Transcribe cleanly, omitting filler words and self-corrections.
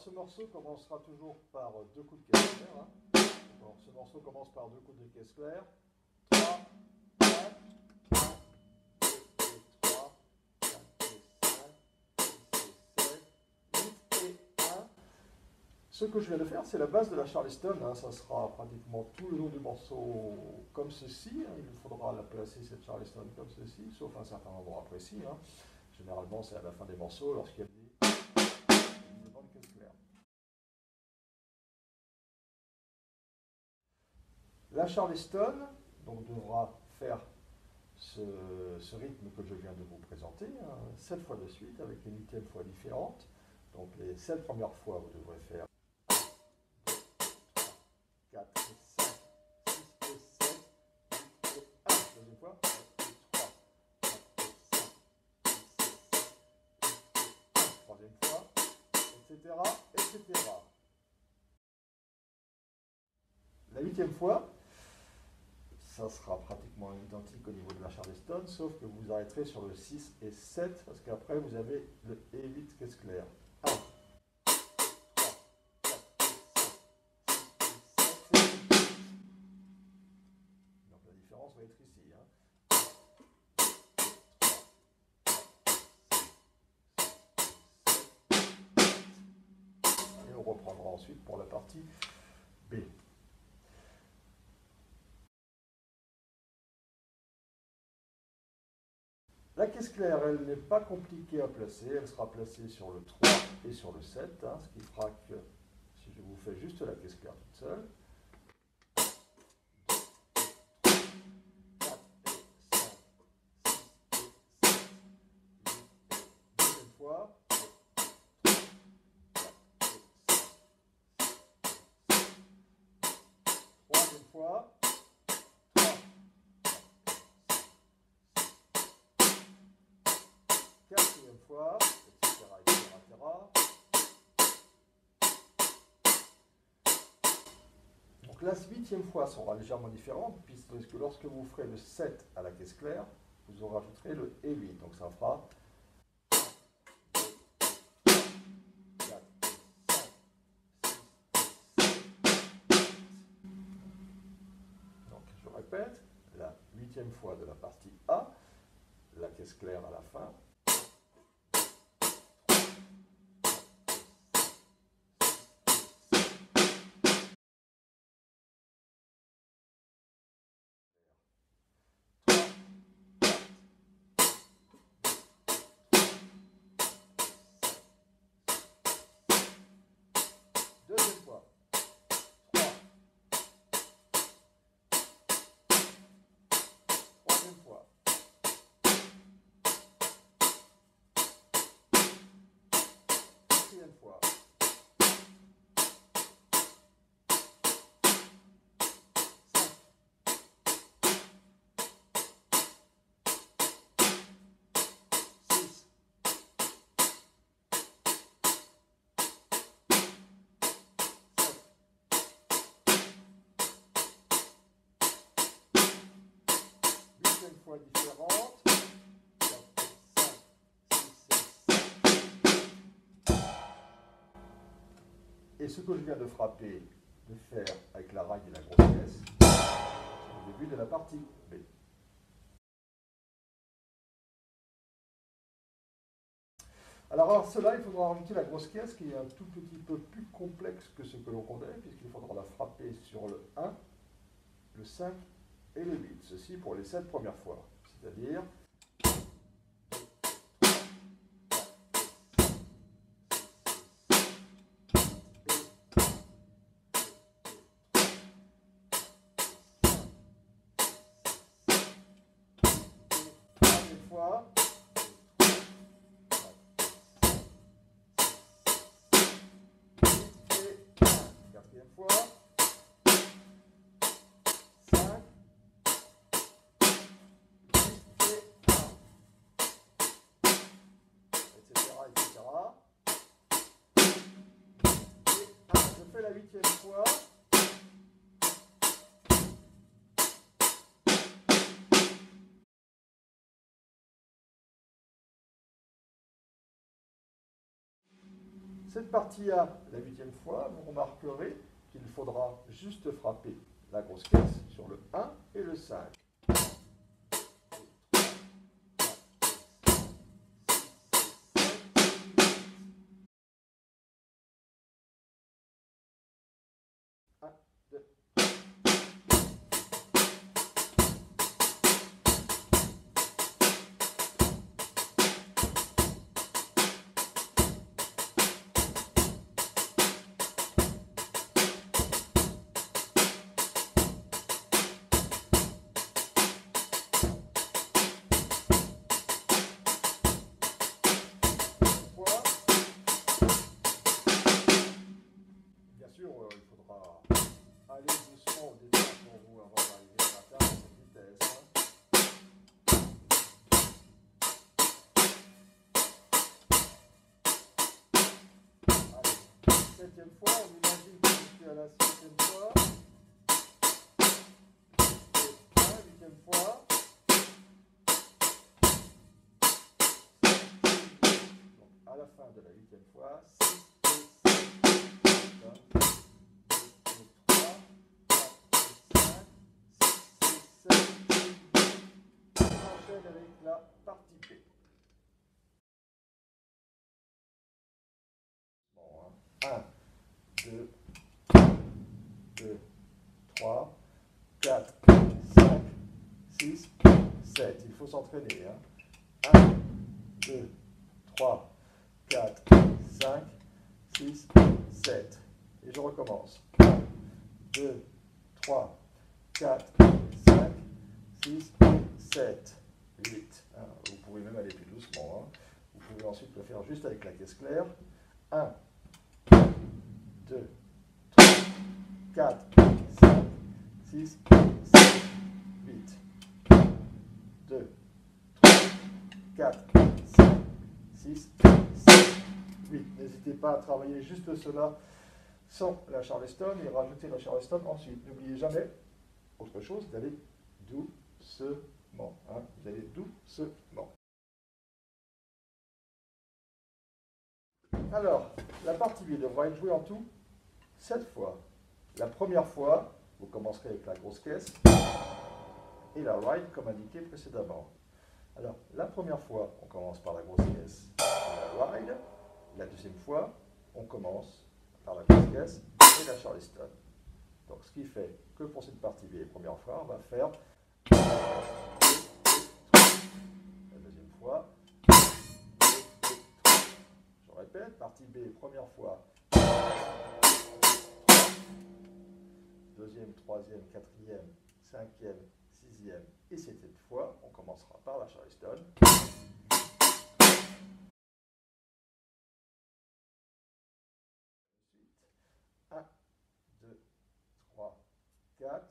Ce morceau commencera toujours par deux coups de caisse claire. Hein. Alors, ce morceau commence par deux coups de caisse claire. 3, 4, 1, 2 et 3, 4 et 5, 6 et 7, 8 et 1. Ce que je viens de faire, c'est la base de la Charleston. Hein. Ça sera pratiquement tout le long du morceau comme ceci. Hein. Il nous faudra la placer, cette Charleston, comme ceci, sauf un certain endroit précis. Hein. Généralement, c'est à la fin des morceaux, lorsqu'il y a des bandes de caisse claire. La Charleston donc, devra faire ce rythme que je viens de vous présenter, hein, 7 fois de suite, avec une 8e fois différente. Donc les 7 premières fois, vous devrez faire 4 et 5, 6 et 7, 8 et 1. Deuxième fois, 4 et 3, 4 et 5, 6 et 7, 8 et 1. Troisième fois, etc., etc. La 8e fois, ça sera pratiquement identique au niveau de la Charleston, sauf que vous arrêterez sur le 6 et 7, parce qu'après vous avez le E8 caisse claire. 1, 3, 4, 5, 6 et 7. Donc la différence va être ici. Hein. 3, 4, 5, 6, 7. Et on reprendra ensuite pour la partie B. La caisse claire, elle n'est pas compliquée à placer, elle sera placée sur le 3 et sur le 7, hein, ce qui fera que, si je vous fais juste la caisse claire toute seule, 4 et 5, 6 et 7, 8 et deuxième fois, 3, 4 et 5, 6 et 7, troisième fois, quatrième fois, etc., etc. Donc la 8e fois sera légèrement différente, puisque lorsque vous ferez le 7 à la caisse claire, vous en rajouterez le E8. Donc ça fera 4, 5, 6, 7. Donc je répète, la 8e fois de la partie A, la caisse claire à la fin. Deuxième fois. 3. Troisième fois. Quatrième fois. Fois différentes. 4, 5, 6, 7. Et ce que je viens de frapper, de faire avec la raille et la grosse caisse, c'est le début de la partie B. Alors à cela, il faudra rajouter la grosse caisse qui est un tout petit peu plus complexe que ce que l'on connaît, puisqu'il faudra la frapper sur le 1, le 5 et le 8. Ceci pour les 7 premières fois. C'est-à-dire 4e fois, 5, 8 et 1, etc., etc. Et 1, je fais la 8e fois. Cette partie-là, la 8e fois, vous remarquerez qu'il faudra juste frapper la grosse caisse sur le 1 et le 5. 1, 2, bien sûr, il faudra aller doucement au départ pour vous avant d'arriver à atteindre cette vitesse. Allez, 7e fois, on imagine que je suis à la 7e fois. 8e fois. Donc à la fin de la 8e fois, 6 et 7. Avec la partie B. Bon, hein. 1, 2, 2, 3, 4, 5, 6, 7. Il faut s'entraîner. Hein. 1, 2, 3, 4, 5, 6, 7. Et je recommence. 1, 2, 3, 4, 5, 6, 7. 8. Hein. Vous pouvez même aller plus doucement. Hein. Vous pouvez ensuite le faire juste avec la caisse claire. 1, 2, 3, 4, 5, 6, 7, 8. 2, 3, 4, 5, 6, 7, 8. N'hésitez pas à travailler juste cela sans la Charleston et rajouter la Charleston ensuite. N'oubliez jamais, autre chose, d'aller doucement. Hein, vous allez doucement. Alors, la partie B devra être jouée en tout 7 fois. La première fois, vous commencerez avec la grosse caisse et la ride comme indiqué précédemment. Alors, la première fois, on commence par la grosse caisse et la ride. La deuxième fois, on commence par la grosse caisse et la Charleston. Donc, ce qui fait que pour cette partie B, la première fois, on va faire la deuxième fois. Je répète, partie B, première fois. Deuxième, troisième, quatrième, cinquième, sixième et septième fois. On commencera par la Charleston. 1, 2, 3, 4.